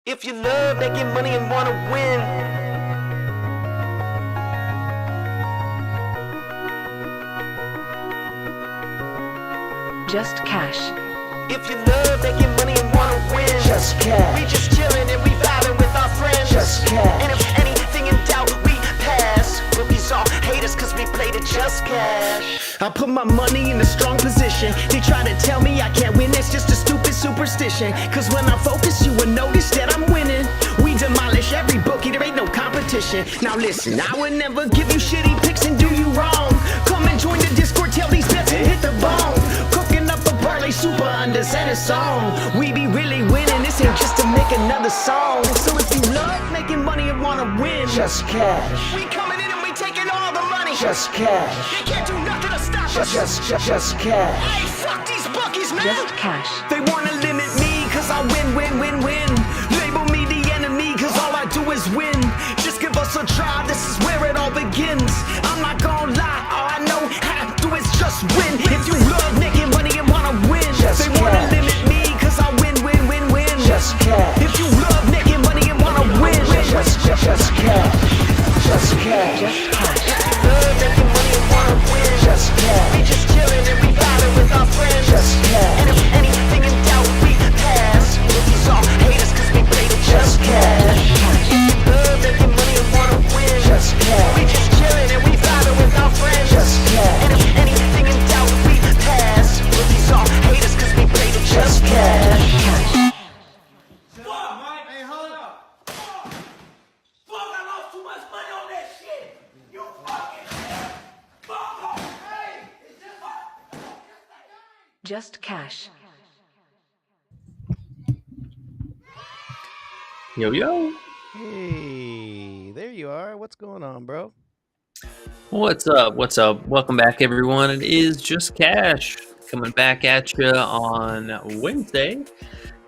If you love making money and wanna win, Just cash. if you love making money and wanna win, Just cash. we just chillin' and we vibing with our friends. Just cash. And if anything in doubt, we pass. Rookies all hate us cause we played it just cash. I put my money in a strong position. They try to tell me I can't win, that's just a stupid superstition. Cause when I focus, you will notice that I'm winning. We demolish every bookie, there ain't no competition. Now listen, I would never give you shitty picks and do you wrong. Come and join the Discord, tell these bets and hit the bone. Cooking up a parlay super under center song. We be really winning, this ain't just to make another song. So if you love making money and wanna win, Just cash. we coming in and we taking all the money. Just cash. They can't do nothing to stop us. Just cash. Hey, fuck these bookies, man. Just cash. They wanna limit me cause I win. Label me the enemy cause all I do is win. Just give us a try, this is where it all begins. I'm not gonna lie, all I know how to do is just win. If you love making money and wanna win, Just they wanna cash. limit me cause I win. Just cash. If you love making money and wanna win, Just cash. Just cash. Just cash. love making money and wanna win. Just cash. We just chillin' and we vibing with our friends. Just cash. And if anything in doubt, we pass. Rookies all hate us cause we played it just cash. Love making money and wanna win. Just cash. We just chillin' and we vibing with our friends. Just cash. And if anything in doubt, we pass. Rookies all hate us cause we played it just cash. Hey, hold up. Fuck, I lost too much money on that shit. You fucking fuck. Hey, it's Just just cash. Yo, yo. Hey, there you are. What's going on, bro? What's up? What's up? Welcome back, everyone. It is Just Cash coming back at you on Wednesday.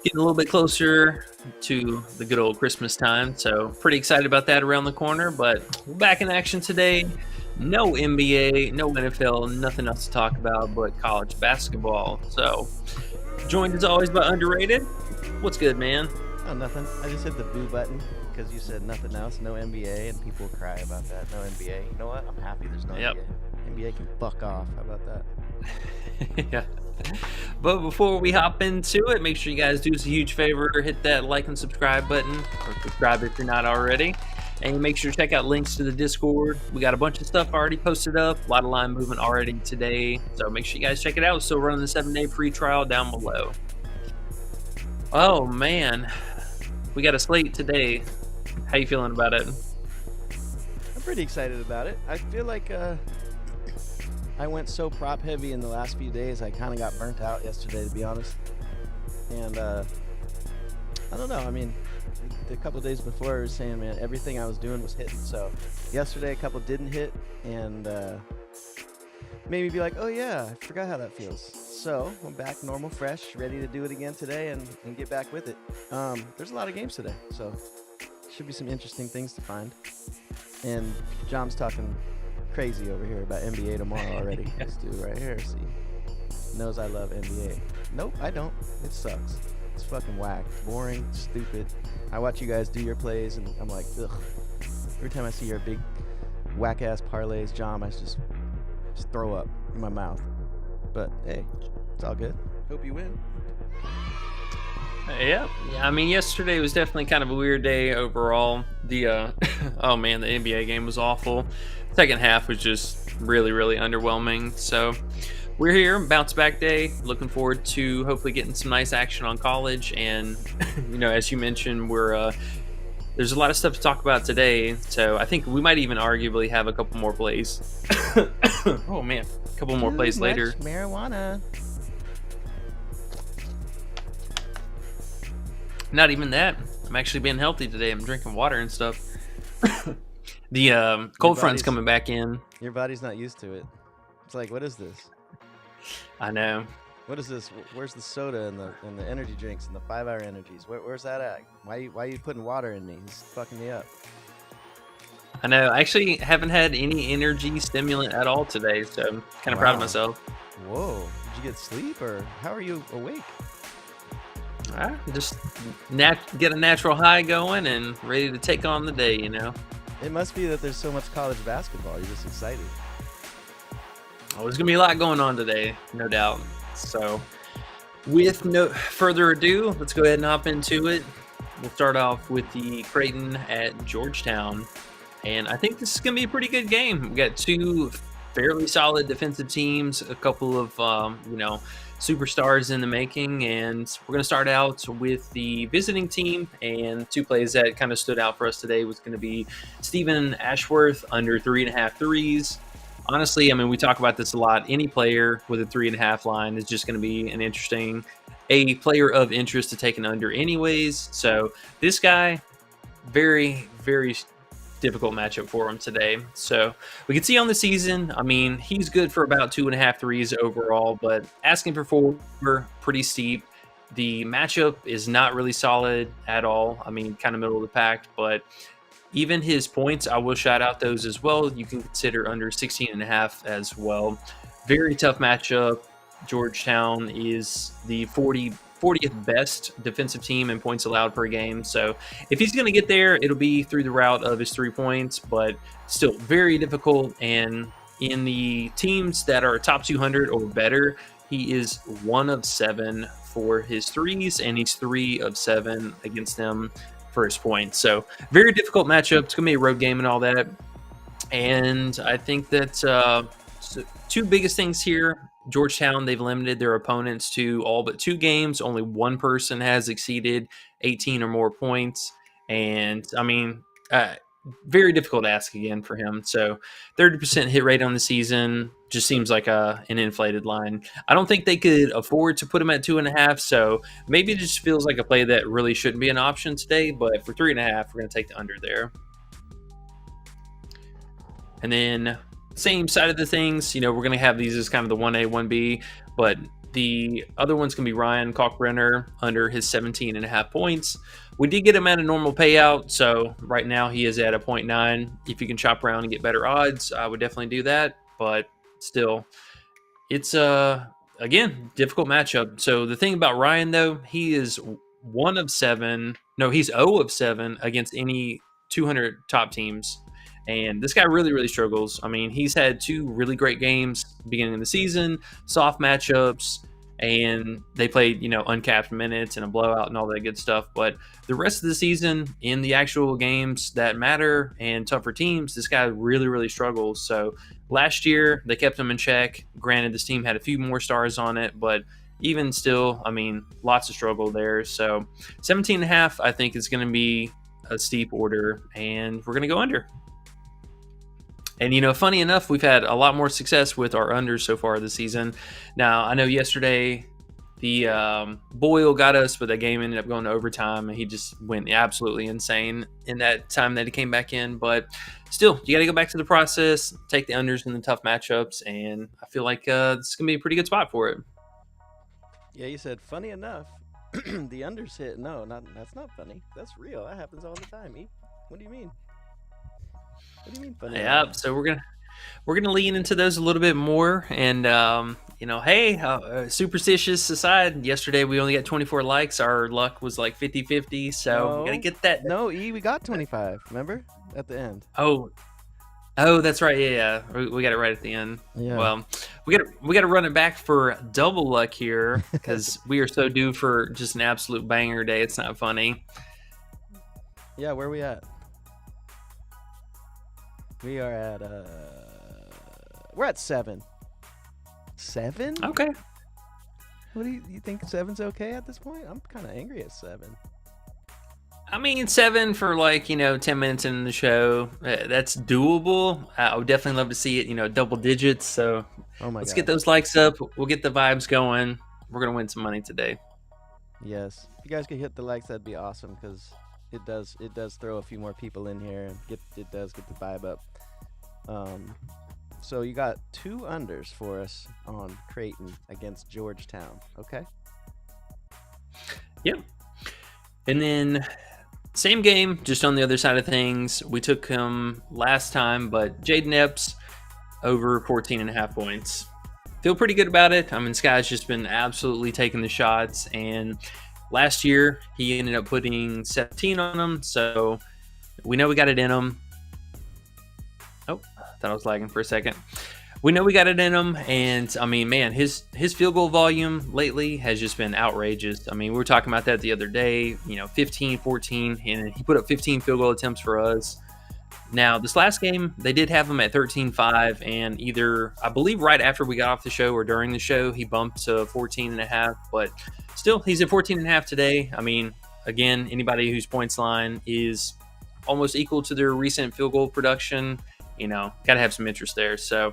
Getting a little bit closer to the good old Christmas time. So pretty excited about that around the corner. But we're back in action today. No NBA, no NFL, nothing else to talk about but college basketball. So joined as always by Underrated. What's good, man? Oh, nothing. I just hit the boo button because you said nothing else, no NBA, and people cry about that. No NBA. You know what? I'm happy there's no Yep. NBA. NBA can fuck off. How about that? Yeah. But before we hop into it, make sure you guys do us a huge favor, hit that like and subscribe button, or subscribe if you're not already. And make sure to check out links to the Discord. We got a bunch of stuff already posted up, a lot of line movement already today. So make sure you guys check it out. Still running the 7-day free trial down below. Oh man, we got a slate today. How you feeling about it? I'm pretty excited about it. I feel like I went so prop heavy in the last few days, I kind of got burnt out yesterday, to be honest. And I don't know. I mean, the couple days before I was saying, man, everything I was doing was hitting. So yesterday a couple didn't hit, and made me be like, oh yeah, I forgot how that feels. So I'm back normal, fresh, ready to do it again today and get back with it. There's a lot of games today, so should be some interesting things to find. And John's talking crazy over here about NBA tomorrow already. This dude right here, see, knows I love NBA. Nope, I don't. It sucks. It's fucking whack, boring, stupid. I watch you guys do your plays, and I'm like, ugh. Every time I see your big whack-ass parlays, John, I just throw up in my mouth. But hey, it's all good. Hope you win. Yeah. I mean, yesterday was definitely kind of a weird day overall. The oh man, the NBA game was awful. Second half was just really, really underwhelming. So we're here, bounce back day. Looking forward to hopefully getting some nice action on college. And you know, as you mentioned, we're there's a lot of stuff to talk about today. So I think we might even arguably have a couple more plays. Oh man, a couple more plays later. Marijuana. Not even that. I'm actually being healthy today. I'm drinking water and stuff. The cold front's coming back in. Your body's not used to it. It's like, what is this? I know. What is this? Where's the soda and the energy drinks and the 5-hour energies? Where's that at? Why are you putting water in me? He's fucking me up. I know. I actually haven't had any energy stimulant at all today, so I'm kind of proud of Wow. myself. Whoa. Did you get sleep or how are you awake? Just get a natural high going and ready to take on the day, you know. It must be that there's so much college basketball. You're just excited. Oh, there's going to be a lot going on today, no doubt. So, with no further ado, let's go ahead and hop into it. We'll start off with the Creighton at Georgetown. And I think this is going to be a pretty good game. We got two fairly solid defensive teams, a couple of, superstars in the making. And we're going to start out with the visiting team. And two plays that kind of stood out for us today was going to be Stephen Ashworth under 3.5 threes. Honestly, I mean, we talk about this a lot. Any player with a 3.5 line is just going to be a player of interest to take an under anyways. So this guy, very, very difficult matchup for him today. So we can see on the season, I mean, he's good for about 2.5 threes overall, but asking for 4, pretty steep. The matchup is not really solid at all. I mean, kind of middle of the pack, but even his points, I will shout out those as well. You can consider under 16.5 as well. Very tough matchup. Georgetown is the 40th best defensive team in points allowed per game. So if he's going to get there, it'll be through the route of his 3 points, but still very difficult. And in the teams that are top 200 or better, he is 1 of 7 for his threes, and he's 3 of 7 against them for his points. So very difficult matchup. It's going to be a road game and all that. And I think that two biggest things here. Georgetown, they've limited their opponents to all but 2 games. Only one person has exceeded 18 or more points. And, I mean, very difficult ask again for him. So 30% hit rate on the season just seems like an inflated line. I don't think they could afford to put him at 2.5. So maybe it just feels like a play that really shouldn't be an option today. But for 3.5, we're going to take the under there. And then same side of the things, we're going to have these as kind of the 1A, 1B, but the other one's going to be Ryan Kalkbrenner under his 17.5 points. We did get him at a normal payout, so right now he is at a 0.9. If you can shop around and get better odds, I would definitely do that, but still, it's, again, difficult matchup. So the thing about Ryan, though, he is 1 of 7. No, he's 0 of 7 against any 200 top teams. And this guy really, really struggles. I mean, he's had 2 really great games beginning of the season, soft matchups, and they played, uncapped minutes and a blowout and all that good stuff. But the rest of the season, in the actual games that matter and tougher teams, this guy really, really struggles. So last year, they kept him in check. Granted, this team had a few more stars on it, but even still, I mean, lots of struggle there. So 17.5, I think, is going to be a steep order, and we're going to go under. And, funny enough, we've had a lot more success with our unders so far this season. Now, I know yesterday the Boyle got us, but the game ended up going to overtime, and he just went absolutely insane in that time that he came back in. But still, you got to go back to the process, take the unders in the tough matchups, and I feel like this is going to be a pretty good spot for it. Yeah, you said, funny enough, the unders hit. No, that's not funny. That's real. That happens all the time, E. What do you mean? What do you mean funny? Yeah, so we're gonna lean into those a little bit more, and superstitious aside, yesterday we only got 24 likes. Our luck was like 50-50, so we gotta get that. No, we got 25. Remember at the end? Oh, that's right. Yeah, we got it right at the end. Yeah. Well, we got to run it back for double luck here because we are so due for just an absolute banger day. It's not funny. Yeah, where are we at? We are at we're at 7. 7? Okay. What do you think 7's okay at this point? I'm kind of angry at 7. I mean, 7 for 10 minutes in the show. That's doable. I would definitely love to see it, double digits. So let's get those likes up. We'll get the vibes going. We're going to win some money today. Yes. If you guys could hit the likes, that'd be awesome because it does throw a few more people in here and it does get the vibe up. So you got 2 unders for us on Creighton against Georgetown. Okay. Yep. And then same game, just on the other side of things. We took him last time, but Jaden Epps over 14.5 points. Feel pretty good about it. I mean, this guy's just been absolutely taking the shots, and Last year, he ended up putting 17 on him, so we know we got it in him. Oh, I thought I was lagging for a second. We know we got it in him, and I mean, man, his field goal volume lately has just been outrageous. I mean, we were talking about that the other day, 15, 14, and he put up 15 field goal attempts for us. Now, this last game, they did have him at 13-5, and either, I believe right after we got off the show or during the show, he bumped to 14.5, but still, he's at 14.5 today. I mean, again, anybody whose points line is almost equal to their recent field goal production, got to have some interest there. So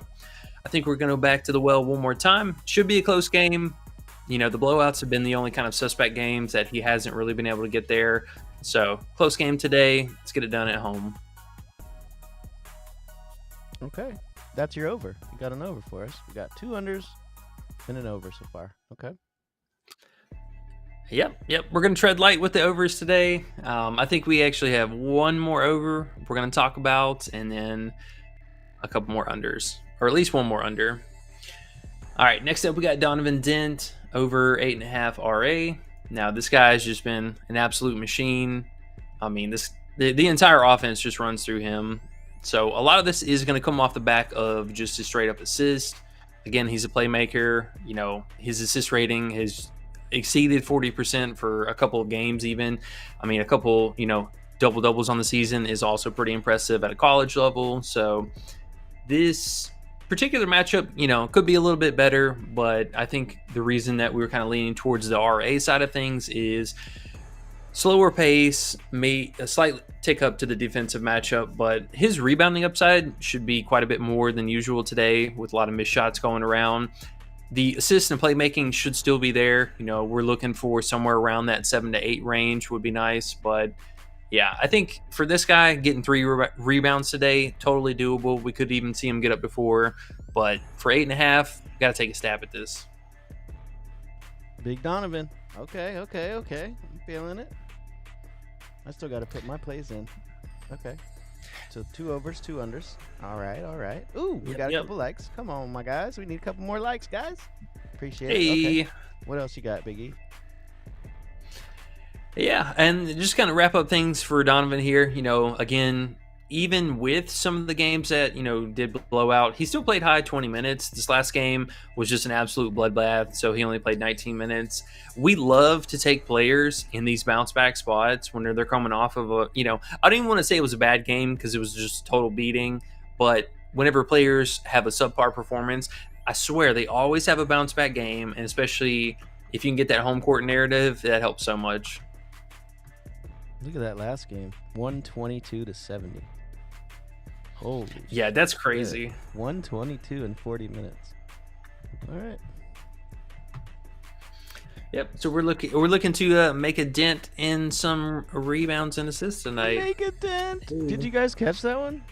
I think we're going to go back to the well one more time. Should be a close game. The blowouts have been the only kind of suspect games that he hasn't really been able to get there. So close game today. Let's get it done at home. Okay, that's your over. You got an over for us. We got 2 unders and an over so far. Okay. Yep. We're going to tread light with the overs today. I think we actually have one more over we're going to talk about, and then a couple more unders, or at least one more under. All right, next up we got Donovan Dent over 8.5 RA. Now this guy has just been an absolute machine. I mean, the entire offense just runs through him. So a lot of this is going to come off the back of just a straight up assist. Again, he's a playmaker. His assist rating has exceeded 40% for a couple of games even. I mean, a couple, double doubles on the season is also pretty impressive at a college level. So this particular matchup, could be a little bit better, but I think the reason that we were kind of leaning towards the RA side of things is slower pace, may a slight tick up to the defensive matchup, but his rebounding upside should be quite a bit more than usual today with a lot of missed shots going around. The assist and playmaking should still be there. We're looking for somewhere around that 7 to 8 range would be nice, but yeah, I think for this guy, getting 3 rebounds today, totally doable. We could even see him get up to 4, but for 8.5, got to take a stab at this. Big Donovan. Okay. I'm feeling it. I still got to put my plays in. Okay. So 2 overs, 2 unders. All right. Ooh, we got a couple likes. Come on, my guys. We need a couple more likes, guys. Appreciate it. Okay. What else you got, Big E? Yeah, and just kind of wrap up things for Donovan here. Again, even with some of the games that, did blow out, he still played high 20 minutes. This last game was just an absolute bloodbath, so he only played 19 minutes. We love to take players in these bounce back spots when they're coming off of I don't even want to say it was a bad game because it was just total beating, but whenever players have a subpar performance, I swear they always have a bounce back game, and especially if you can get that home court narrative, that helps so much. Look at that last game, 122 to 70. Holy yeah, that's crazy. Shit. 122 in 40 minutes. All right. Yep. So we're looking to make a dent in some rebounds and assists tonight. Make a dent. Ooh. Did you guys catch that one?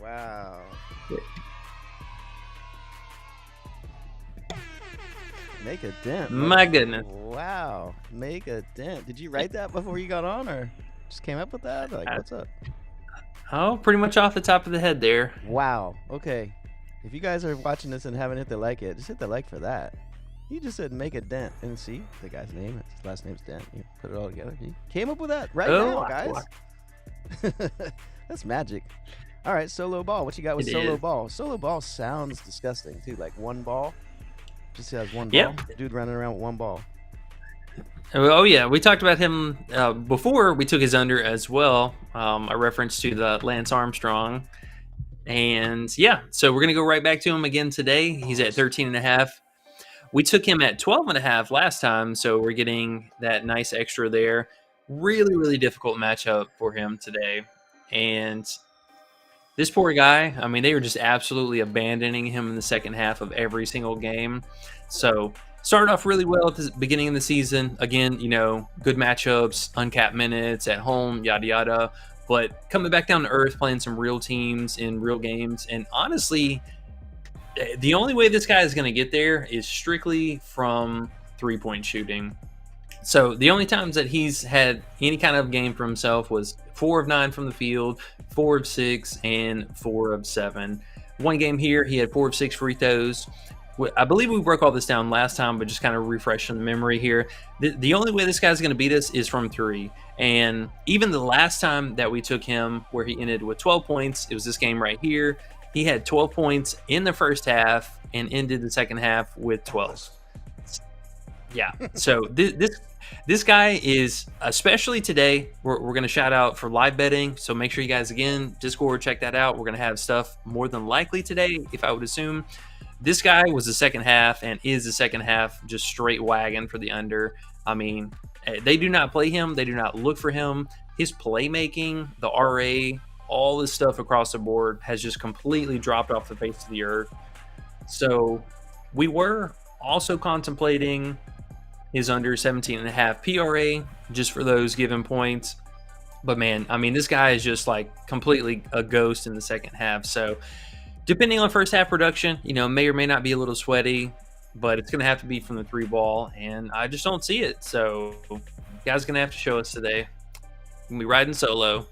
Wow. Yeah. Make a dent. My goodness. Wow. Make a dent. Did you write that before you got on, or just came up with that? Like, what's up? Oh, pretty much off the top of the head there. Wow. Okay. If you guys are watching this and haven't hit the like yet, just hit the like for that. You just said make a dent. And see the guy's name. His last name's Dent. You put it all together. You came up with that right now, guys. That's magic. All right, solo ball. What you got with solo ball? Solo ball sounds disgusting, too. Like one ball. Just has one ball. Dude running around with one ball. Oh, yeah. We talked about him before we took his under as well. A reference to the Lance Armstrong. And, yeah, so we're going to go right back to him again today. He's at 13.5. We took him at 12.5 last time, so we're getting that nice extra there. Really, really difficult matchup for him today. And this poor guy, I mean, they were just absolutely abandoning him in the second half of every single game. So started off really well at the beginning of the season. Again, good matchups, uncapped minutes at home, yada, yada. But coming back down to earth, playing some real teams in real games. And honestly, the only way this guy is going to get there is strictly from three-point shooting. So the only times that he's had any kind of game for himself was 4 of 9 from the field, 4 of 6, and 4 of 7. One game here, he had 4 of 6 free throws. I believe we broke all this down last time, but just kind of refreshing the memory here. The only way this guy's going to beat us is from 3. And even the last time that we took him, where he ended with 12 points, it was this game right here. He had 12 points in the first half and ended the second half with 12. Yeah. So this guy is, especially today, we're going to shout out for live betting. So make sure you guys, again, Discord, check that out. We're going to have stuff more than likely today, if I would assume. This guy was the second half and is the second half just straight wagon for the under. I mean, they do not play him. They do not look for him. His playmaking, the RA, all this stuff across the board has just completely dropped off the face of the earth. So we were also contemplating his under 17.5 PRA just for those given points. But man, I mean, this guy is just like completely a ghost in the second half. So depending on first half production, may or may not be a little sweaty, but it's going to have to be from the 3 ball, and I just don't see it. So, guys, going to have to show us today. We'll be riding solo.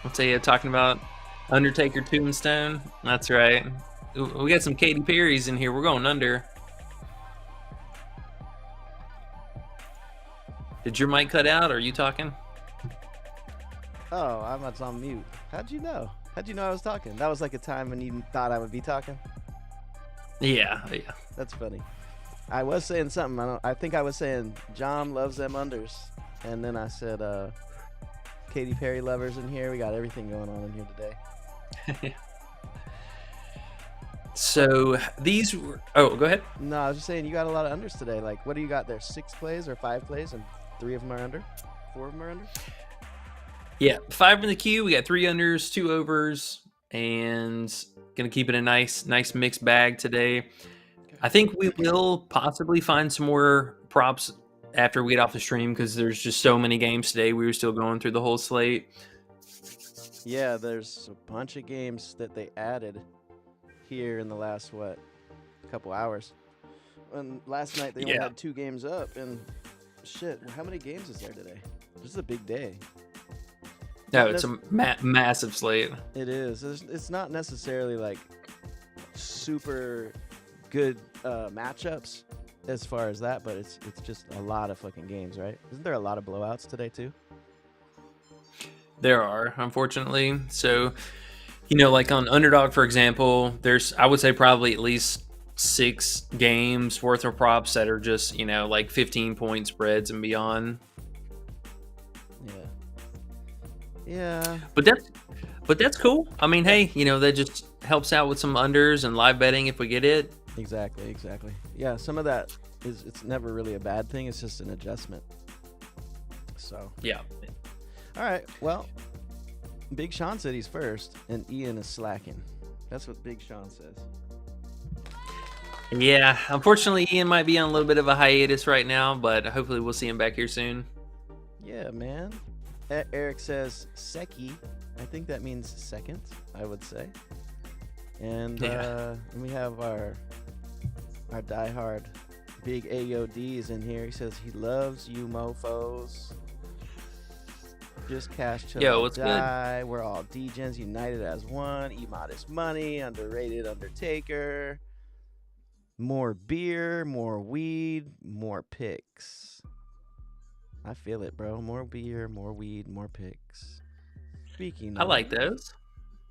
I'll tell you, talking about Undertaker Tombstone. That's right. We got some Katy Perry's in here. We're going under. Did your mic cut out? Or are you talking? Oh, I'm on mute. How'd you know? How'd you know I was talking? That was like a time when you thought I would be talking? Yeah. That's funny. I was saying something. I think I was saying John loves them unders. And then I said Katy Perry lovers in here. We got everything going on in here today. So these were... Oh, go ahead. No, I was just saying you got a lot of unders today. Like, what do you got there? 6 plays or 5 plays? And 3 of them are under? 4 of them are under? Yeah, 5 in the queue. We got 3 unders, 2 overs, and gonna keep it a nice mixed bag today. I think we will possibly find some more props after we get off the stream because there's just so many games today. We were still going through the whole slate. Yeah, there's a bunch of games that they added here in the last couple hours. And last night they only had 2 games up, and shit, how many games is there today? This is a big day. No, it's a massive slate. It is. It's not necessarily like super good matchups as far as that, but it's just a lot of fucking games, right? Isn't there a lot of blowouts today too? There are, unfortunately. So, like on Underdog, for example, there's, I would say, probably at least 6 games worth of props that are just, like 15-point spreads and beyond. Yeah. But that's cool. I mean, hey, that just helps out with some unders and live betting if we get it. Exactly. Yeah, some of that it's never really a bad thing. It's just an adjustment. So. Yeah. All right. Well, Big Sean said he's first, and Ian is slacking. That's what Big Sean says. Yeah. Unfortunately, Ian might be on a little bit of a hiatus right now, but hopefully we'll see him back here soon. Yeah, man. Eric says Seki. I think that means second, I would say. And we have our diehard big AODs in here. He says he loves you mofos. Just cash till Yo, I what's die. We're all D-Gens united as one. E-modest money. Underrated Undertaker. More beer. More weed. More picks. I feel it, bro. More beer, more weed, more picks. Speaking I like those.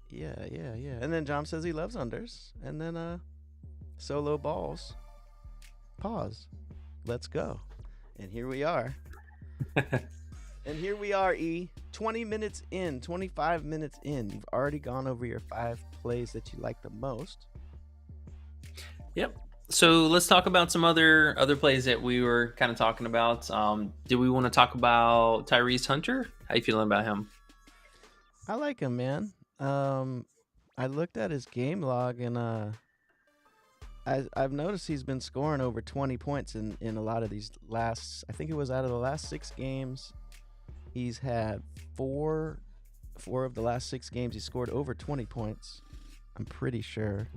Yeah. And then John says he loves unders. And then solo balls. Pause. Let's go. And here we are. And here we are, E. 20 minutes in, 25 minutes in. You've already gone over your 5 plays that you like the most. Yep. So let's talk about some other plays that we were kind of talking about. Do we want to talk about Tyrese Hunter? How you feeling about him? I like him, man. I looked at his game log, and I've noticed he's been scoring over 20 points in a lot of these last. I think it was out of the last 6 games. He's had 4 of the last 6 games. He scored over 20 points. I'm pretty sure.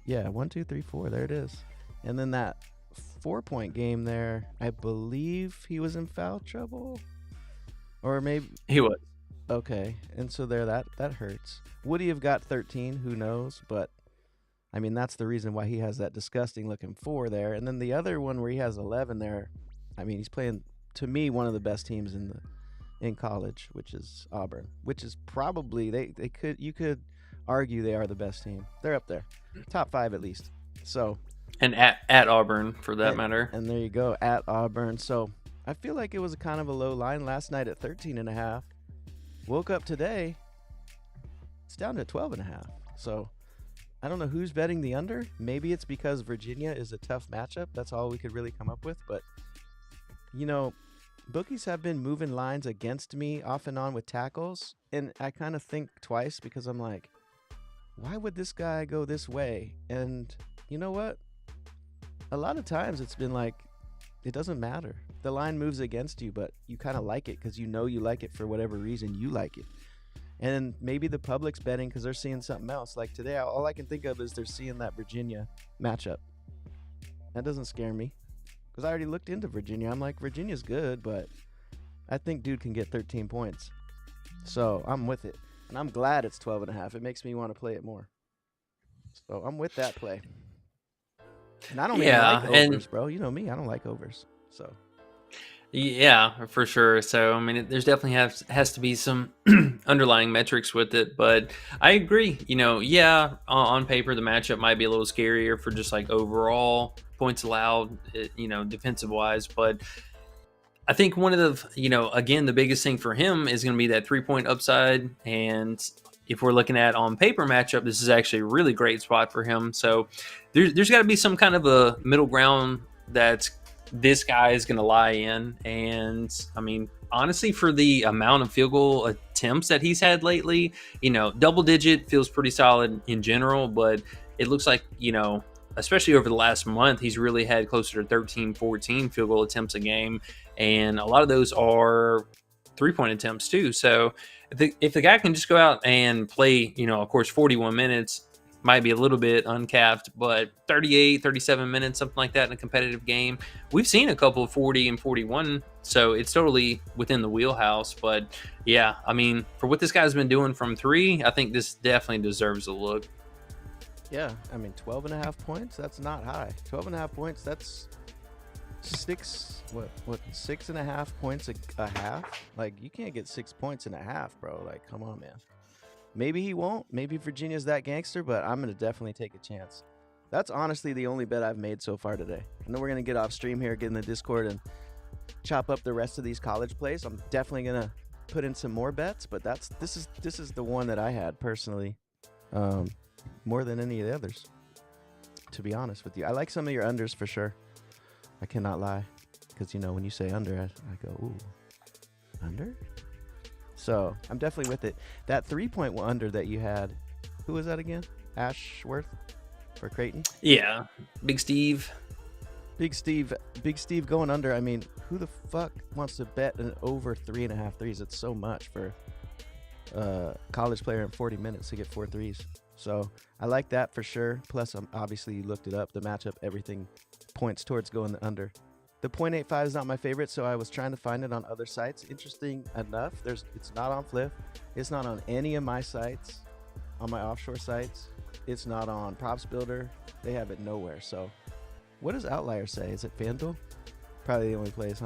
Yeah, 1, 2, 3, 4. There it is. And then that 4-point game there, I believe he was in foul trouble, or maybe He was. Okay, and so there, that hurts. Would he have got 13? Who knows? But I mean, that's the reason why he has that disgusting looking 4 there. And then the other one where he has 11 there, I mean, he's playing, to me, one of the best teams in college, which is Auburn, which is probably you could argue they are the best team. They're up there, top 5 at least. So, And at Auburn, for that matter. and there you go, at Auburn. So I feel like it was a kind of a low line last night at 13.5. Woke up today, it's down to 12.5. So I don't know who's betting the under. Maybe it's because Virginia is a tough matchup. That's all we could really come up with. But, you know, bookies have been moving lines against me off and on with tackles. And I kind of think twice because I'm like, why would this guy go this way? And you know what? A lot of times it's been like, it doesn't matter. The line moves against you, but you kind of like it because you know you like it for whatever reason you like it. And maybe the public's betting because they're seeing something else. Like today, all I can think of is they're seeing that Virginia matchup. That doesn't scare me because I already looked into Virginia. I'm like, Virginia's good, but I think dude can get 13 points. So I'm with it. And I'm glad it's 12.5. It makes me want to play it more. So I'm with that play. And I don't even like overs, bro. You know me. I don't like overs. So. Yeah, for sure. So, I mean, there's definitely has to be some underlying metrics with it, but I agree. You know, yeah, on paper, the matchup might be a little scarier for just like overall points allowed, you know, defensive wise. But I think one of the, you know, again, the biggest thing for him is going to be that 3-point upside. And if we're looking at on paper matchup, this is actually a really great spot for him. So there's got to be some kind of a middle ground that's this guy is going to lie in. And I mean, honestly, for the amount of field goal attempts that he's had lately, you know, double digit feels pretty solid in general, but it looks like, you know, especially over the last month, he's really had closer to 13, 14 field goal attempts a game. And a lot of those are 3-point attempts too. So if the guy can just go out and play, you know, of course, 41 minutes, might be a little bit uncapped, but 38, 37 minutes, something like that in a competitive game. We've seen a couple of 40 and 41, so it's totally within the wheelhouse. But yeah, I mean, for what this guy's been doing from 3, I think this definitely deserves a look. Yeah, I mean, 12.5 points, that's not high. 12.5 points, that's 6.5 points a half? Like, you can't get 6 points in a half, bro. Like, come on, man. Maybe he won't. Maybe Virginia's that gangster, but I'm going to definitely take a chance. That's honestly the only bet I've made so far today. I know we're going to get off stream here, get in the Discord, and chop up the rest of these college plays. I'm definitely going to put in some more bets, but this is the one that I had personally more than any of the others, to be honest with you. I like some of your unders for sure. I cannot lie because, you know, when you say under, I go, ooh, under? So I'm definitely with it. That 3-point under that you had, who was that again? Ashworth for Creighton? Yeah, Big Steve. Big Steve going under. I mean, who the fuck wants to bet an over 3.5 threes? It's so much for a college player in 40 minutes to get 4 threes. So I like that for sure. Plus, obviously you looked it up. The matchup, everything points towards going under. The 0.85 is not my favorite, so I was trying to find it on other sites. Interesting enough, it's not on Fliff. It's not on any of my sites, on my offshore sites. It's not on Props Builder. They have it nowhere. So what does Outlier say? Is it FanDuel? Probably the only place,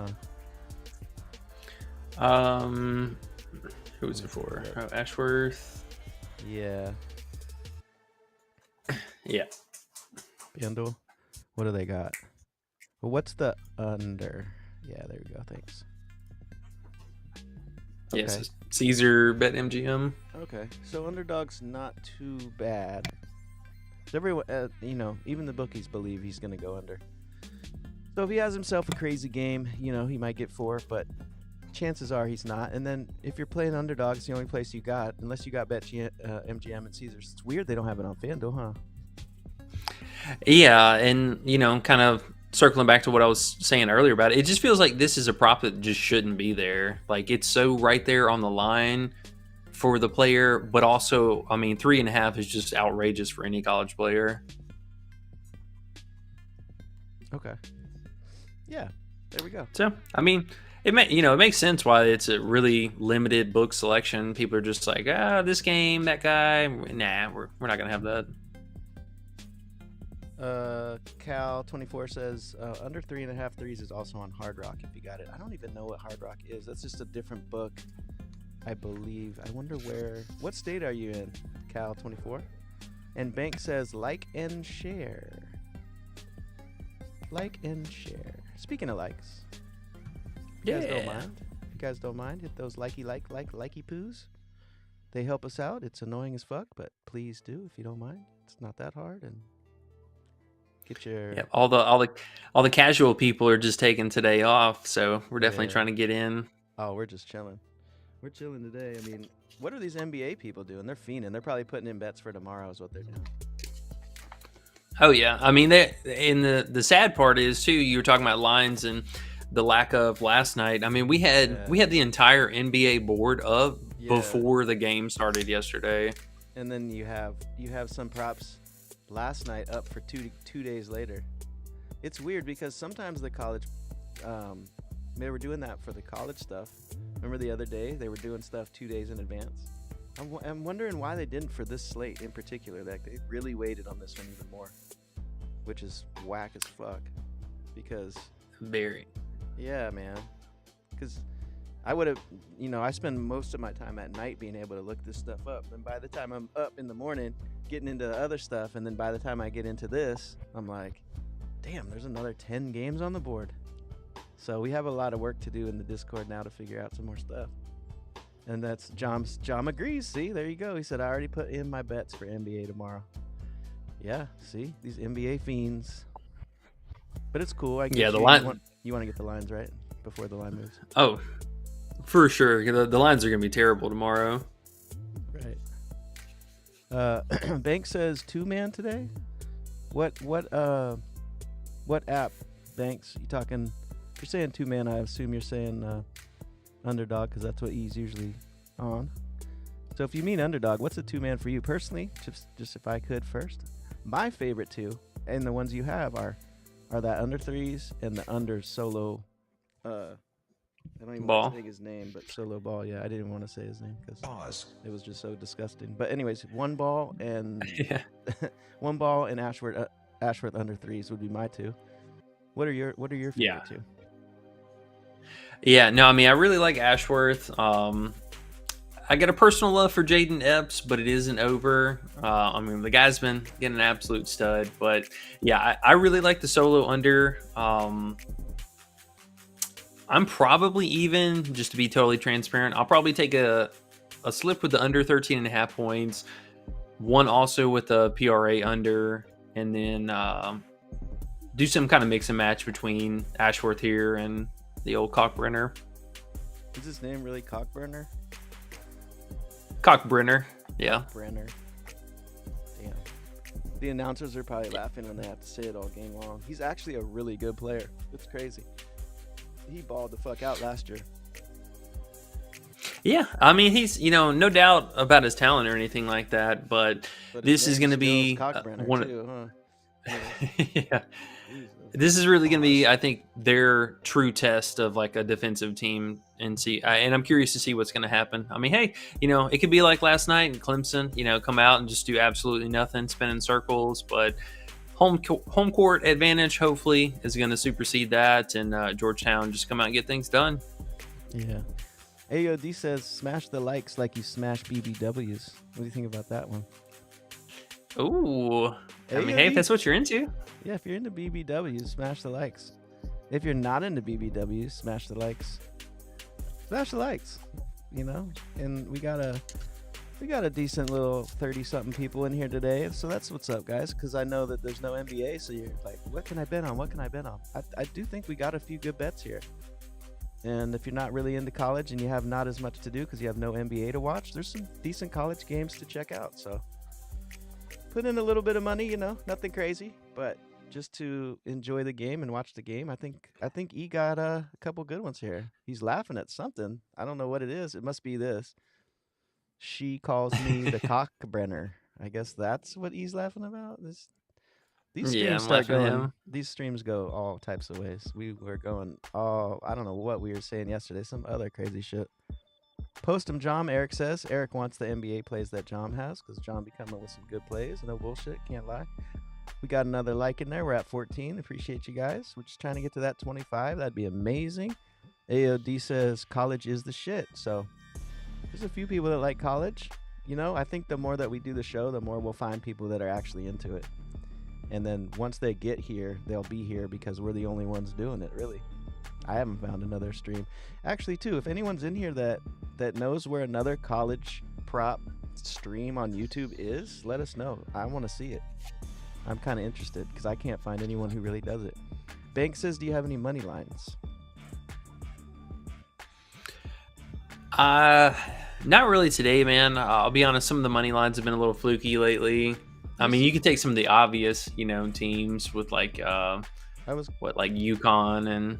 huh? Who was it for? Oh, Ashworth. Yeah. Yeah. FanDuel. What do they got? Well, what's the under? Yeah, there we go. Thanks. Yes, Okay. Caesar bet MGM. Okay, so Underdog's not too bad. Everyone, you know, even the bookies believe he's going to go under. So if he has himself a crazy game, you know, he might get 4, but chances are he's not. And then if you're playing Underdog, it's the only place you got, unless you got MGM and Caesars. It's weird they don't have it on FanDuel, huh? Yeah, and, you know, kind of circling back to what I was saying earlier about it, it just feels like this is a prop that just shouldn't be there. Like, it's so right there on the line for the player, but also, I mean, 3.5 is just outrageous for any college player. Okay. Yeah, there we go. So, I mean, it makes sense why it's a really limited book selection. People are just like, this game, that guy. Nah, we're not gonna have that. Cal24 says under 3.5 threes is also on Hard Rock if you got it. I don't even know what Hard Rock is. That's just a different book, I believe. I wonder what state are you in, Cal24? And Bank says like and share. Like and share. Speaking of likes, if you guys don't mind, hit those likey poos. They help us out. It's annoying as fuck, but please do if you don't mind. It's not that hard, and get your all the casual people are just taking today off, so we're definitely trying to get in. Oh, we're just chilling. We're chilling today. I mean, what are these NBA people doing? They're fiending. They're probably putting in bets for tomorrow is what they're doing. Oh yeah, I mean, the sad part is too. You were talking about lines and the lack of last night. I mean, we had the entire NBA board up before the game started yesterday, and then you have some props last night up for two days later. It's weird because sometimes the college, they were doing that for the college stuff. Remember the other day they were doing stuff 2 days in advance. I'm wondering why they didn't for this slate in particular. That they really waited on this one even more, which is whack as fuck. Because yeah, man. Because I would have, I spend most of my time at night being able to look this stuff up, and by the time I'm up in the morning getting into the other stuff, and then by the time I get into this, I'm like, damn, there's another 10 games on the board. So we have a lot of work to do in the Discord now to figure out some more stuff. And that's John agrees. See, there you go. He said, I already put in my bets for NBA tomorrow. Yeah, see, these NBA fiends. But it's cool. The line. You want to get the lines right before the line moves. Oh, for sure. The lines are going to be terrible tomorrow. Right. Bank says 2-man today. What app, Banks? You talking? If you're saying 2-man, I assume you're saying Underdog, because that's what he's usually on. So if you mean Underdog, what's a 2-man for you personally? Just if I could first, my favorite two, and the ones you have are that under threes and the under solo. I don't even want to say his name, but solo ball. Yeah, I didn't want to say his name because it was just so disgusting. But anyways, one ball and one ball and Ashworth under threes would be my two. What are your favorite two? Yeah, no, I mean, I really like Ashworth. I got a personal love for Jaden Epps, but it isn't over. I mean, the guy's been getting an absolute stud, but yeah, I really like the solo under. I'm probably even, just to be totally transparent, I'll probably take a slip with the under 13.5 points, one also with the PRA under, and then do some kind of mix and match between Ashworth here and the old Cockbrenner. Is his name really Cockbrenner? Cockbrenner, yeah. Brenner. Damn. The announcers are probably laughing when they have to say it all game long. He's actually a really good player. It's crazy. He balled the fuck out last year. Yeah, I mean, he's, no doubt about his talent or anything like that, but this is going to be one of... Yeah. This is really going to be, I think, their true test of like a defensive team, and I'm curious to see what's going to happen. I mean, hey, it could be like last night in Clemson, come out and just do absolutely nothing, spin in circles, but home court advantage hopefully is going to supersede that, and Georgetown just come out and get things done. Yeah. AOD says, smash the likes like you smash BBWs. What do you think about that one? Ooh. I mean, hey, if that's what you're into. Yeah, if you're into BBWs, smash the likes. If you're not into BBWs, smash the likes. Smash the likes, And we got a decent little 30-something people in here today, so that's what's up, guys. Because I know that there's no NBA, so you're like, what can I bet on? What can I bet on? I do think we got a few good bets here. And if you're not really into college and you have not as much to do because you have no NBA to watch, there's some decent college games to check out. So put in a little bit of money, nothing crazy, but just to enjoy the game and watch the game. I think E got a couple good ones here. He's laughing at something. I don't know what it is. It must be this. She calls me the Cockbrenner. I guess that's what he's laughing about. These streams start going. these streams go all types of ways. We were going all, I don't know what we were saying yesterday, some other crazy shit. Post them, John. Eric says Eric wants the NBA plays that John has because John be coming with some good plays. No bullshit, can't lie. We got another like in there. We're at 14. Appreciate you guys. We're just trying to get to that 25. That'd be amazing. AOD says college is the shit. So there's a few people that like college. You know, I think the more that we do the show, the more we'll find people that are actually into it. And then once they get here, they'll be here because we're the only ones doing it, really. I haven't found another stream. Actually, too, if anyone's in here that knows where another college prop stream on YouTube is, let us know. I want to see it. I'm kind of interested because I can't find anyone who really does it. Bank says, do you have any money lines? Not really today, man. I'll be honest, some of the money lines have been a little fluky lately. I mean, you can take some of the obvious, teams with like UConn and.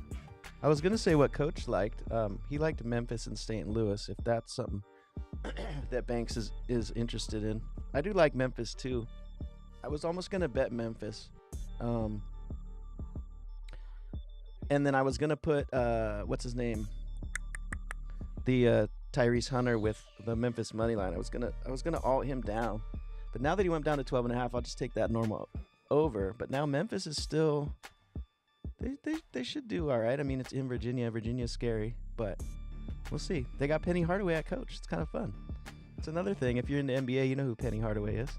I was gonna say what Coach liked. He liked Memphis and St. Louis. If that's something that Banks is interested in, I do like Memphis too. I was almost gonna bet Memphis, and then I was gonna put what's his name, the Tyrese Hunter with the Memphis money line. I was gonna alt him down, but now that he went down to 12.5, I'll just take that normal over. But now Memphis is still. They should do all right. I mean, it's in Virginia. Virginia's scary, but we'll see. They got Penny Hardaway at coach. It's kind of fun. It's another thing. If you're in the NBA, you know who Penny Hardaway is.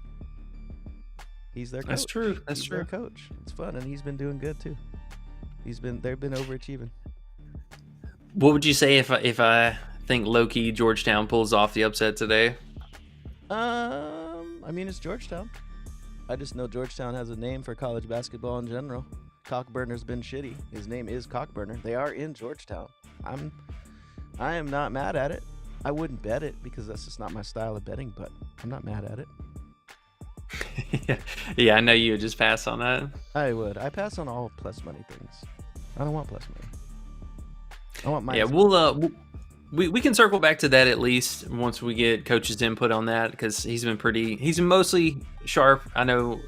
He's their coach. That's true. That's he's true. Their coach. It's fun, and he's been doing good too. They've been overachieving. What would you say if I think low-key Georgetown pulls off the upset today? I mean, it's Georgetown. I just know Georgetown has a name for college basketball in general. Cockburner's been shitty. His name is Cockburner. They are in Georgetown. I am not mad at it. I wouldn't bet it because that's just not my style of betting, but I'm not mad at it. Yeah, I know you would just pass on that. I would. I pass on all plus money things. I don't want plus money. I want minus. Yeah, we can circle back to that at least once we get Coach's input on that because he's been mostly sharp. I know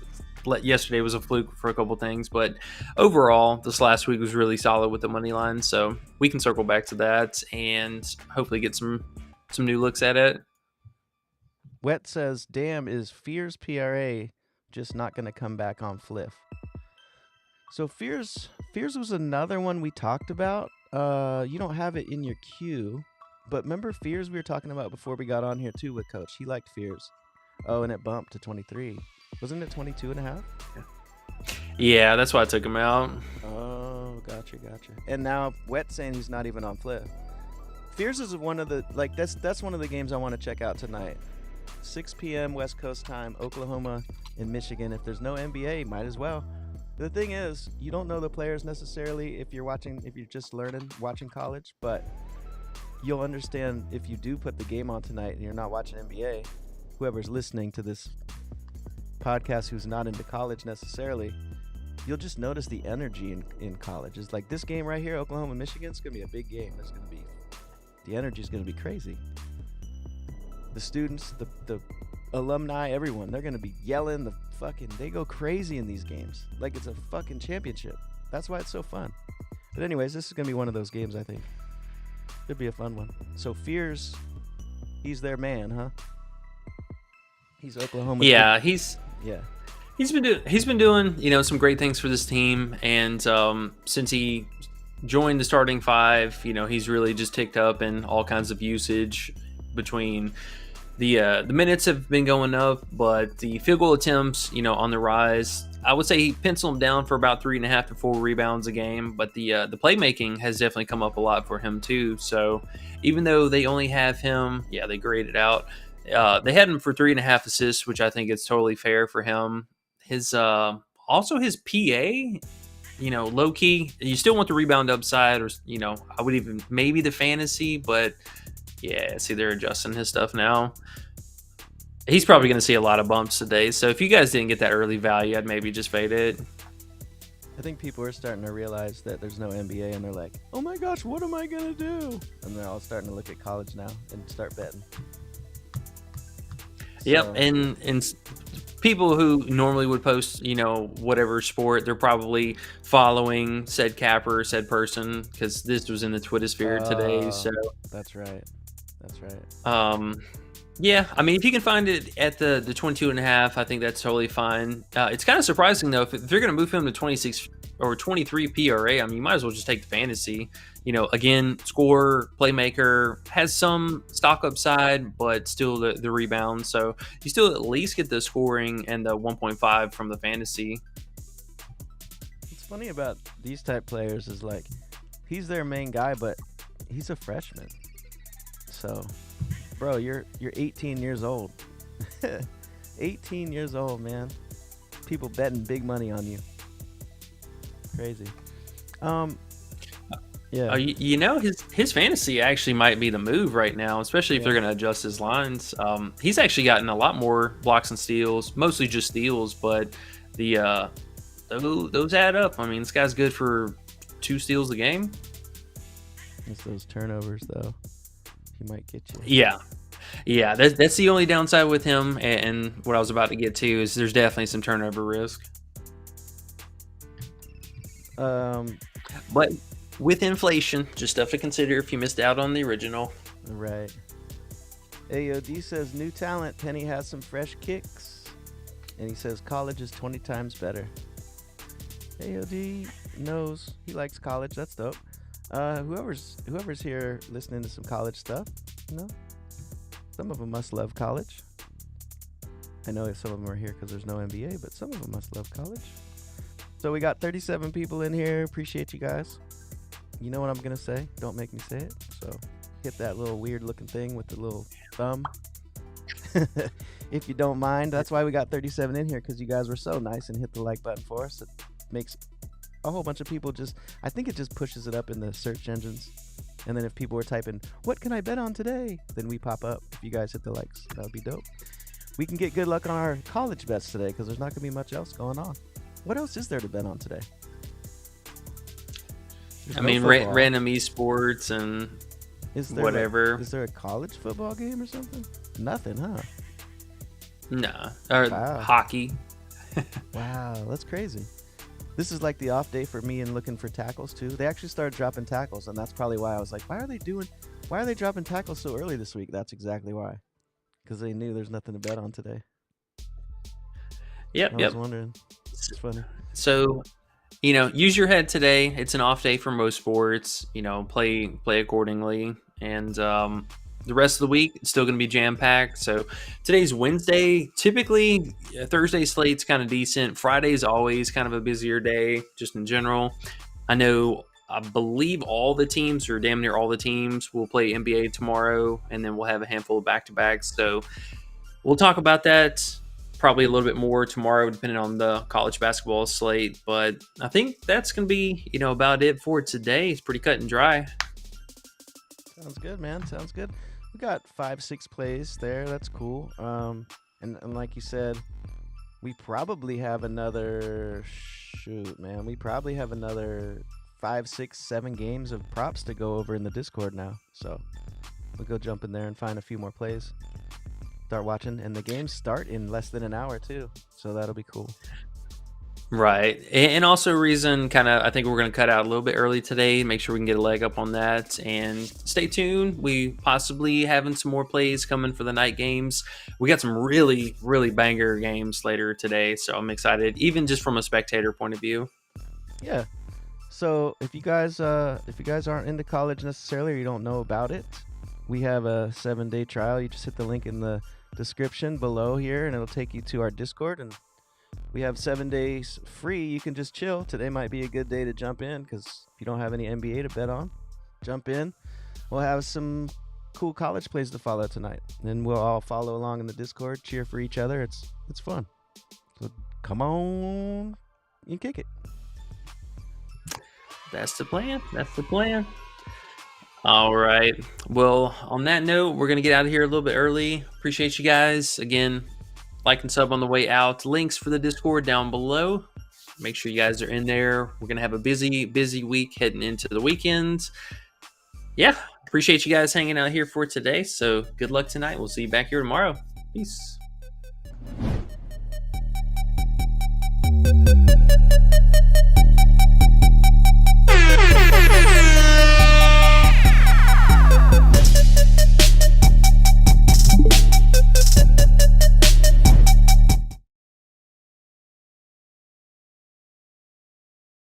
yesterday was a fluke for a couple things, but overall this last week was really solid with the money line, so we can circle back to that and hopefully get some new looks at it. Wet says, damn, is Fears PRA just not going to come back on Fliff? So Fears was another one we talked about. You don't have it in your queue, but remember Fears we were talking about before we got on here too with Coach. He liked Fears. Oh, and it bumped to 23. Wasn't it 22.5? Yeah, that's why I took him out. Oh, gotcha. And now Wet saying he's not even on Fliff. Fears is one of the that's one of the games I want to check out tonight. 6 p.m. West Coast time, Oklahoma and Michigan. If there's no NBA, might as well. The thing is, you don't know the players necessarily if you're just watching college, but you'll understand if you do put the game on tonight and you're not watching NBA. Whoever's listening to this podcast who's not into college necessarily, you'll just notice the energy in college. It's like this game right here, Oklahoma, Michigan, it's going to be a big game. The energy is going to be crazy. The students, the alumni, everyone, they're going to be yelling they go crazy in these games. Like it's a fucking championship. That's why it's so fun. But anyways, this is going to be one of those games, I think. Could be a fun one. So Fears, he's their man, huh? He's Oklahoma. Yeah, he's been doing some great things for this team, and since he joined the starting five, he's really just ticked up in all kinds of usage. Between the minutes have been going up, but the field goal attempts on the rise. I would say he penciled him down for about 3.5 to 4 rebounds a game, but the playmaking has definitely come up a lot for him too. So even though they only have him, they graded out. They had him for 3.5 assists, which I think is totally fair for him. His also his PA, low key. You still want the rebound upside, or I would even maybe the fantasy, but yeah, see they're adjusting his stuff now. He's probably going to see a lot of bumps today. So if you guys didn't get that early value, I'd maybe just fade it. I think people are starting to realize that there's no NBA, and they're like, "Oh my gosh, what am I gonna do?" And they're all starting to look at college now and start betting. Yep, and people who normally would post, whatever sport, they're probably following said capper, said person, because this was in the Twitter sphere today. So That's right. That's right. Yeah, I mean, if you can find it at the 22.5, I think that's totally fine. It's kind of surprising, though, if they're going to move him to 26 or 23 PRA, I mean, you might as well just take the fantasy. Again, scorer, playmaker, has some stock upside, but still the rebound. So you still at least get the scoring and the 1.5 from the fantasy. What's funny about these type players is, like, he's their main guy, but he's a freshman. So... Bro, you're 18 years old. 18 years old, man. People betting big money on you. Crazy. Yeah. His fantasy actually might be the move right now, especially if they're going to adjust his lines. He's actually gotten a lot more blocks and steals, mostly just steals, but those add up. I mean, this guy's good for 2 steals a game. It's those turnovers, though. He might get you. Yeah. That's the only downside with him. And what I was about to get to is there's definitely some turnover risk. But with inflation, just stuff to consider if you missed out on the original. Right. AOD says new talent. Penny has some fresh kicks, and he says college is 20 times better. AOD knows he likes college. That's dope. Whoever's here listening to some college stuff, some of them must love college. I know some of them are here because there's no NBA, but some of them must love college. So we got 37 people in here. Appreciate you guys. You know what I'm gonna say? Don't make me say it. So hit that little weird looking thing with the little thumb. If you don't mind. That's why we got 37 in here, because you guys were so nice and hit the like button for us. It makes a whole bunch of people I think it just pushes it up in the search engines. And then if people were typing, what can I bet on today? Then we pop up. If you guys hit the likes, that would be dope. We can get good luck on our college bets today, because there's not going to be much else going on. What else is there to bet on today? Random esports and whatever. Is there a college football game or something? Nothing, huh? Nah. Or Wow. Hockey. Wow, that's crazy. This is like the off day for me and looking for tackles too. They actually started dropping tackles, and that's probably why I was like, why are they dropping tackles so early this week? That's exactly why. Because they knew there's nothing to bet on today. Yep. I was wondering. It's funny. So, use your head today. It's an off day for most sports. Play accordingly. And the rest of the week, it's still going to be jam-packed. So today's Wednesday. Typically, Thursday slate's kind of decent. Friday's always kind of a busier day, just in general. I believe all the teams, or damn near all the teams, will play NBA tomorrow, and then we'll have a handful of back-to-backs. So we'll talk about that probably a little bit more tomorrow, depending on the college basketball slate. But I think that's going to be, about it for today. It's pretty cut and dry. Sounds good, man. Sounds good. We got 5-6 plays there. That's cool. And like you said, we probably have another 5, 6, 7 games of props to go over in the Discord now. So we'll go jump in there and find a few more plays. Start watching, and the games start in less than an hour too. So that'll be cool. Right. And also I think we're going to cut out a little bit early today, make sure we can get a leg up on that. And stay tuned. We possibly having some more plays coming for the night games. We got some really, really banger games later today. So I'm excited, even just from a spectator point of view. Yeah. So if you guys aren't into college necessarily, or you don't know about it, we have a 7-day trial. You just hit the link in the description below here, and it'll take you to our Discord, and we have 7 days free. You can just chill. Today might be a good day to jump in, because if you don't have any NBA to bet on, jump in. We'll have some cool college plays to follow tonight, and we'll all follow along in the Discord, cheer for each other. It's fun. So come on and kick it. That's the plan. All right. Well, on that note, we're going to get out of here a little bit early. Appreciate you guys. Again, like and sub on the way out. Links for the Discord down below. Make sure you guys are in there. We're going to have a busy, busy week heading into the weekend. Yeah. Appreciate you guys hanging out here for today. So good luck tonight. We'll see you back here tomorrow. Peace.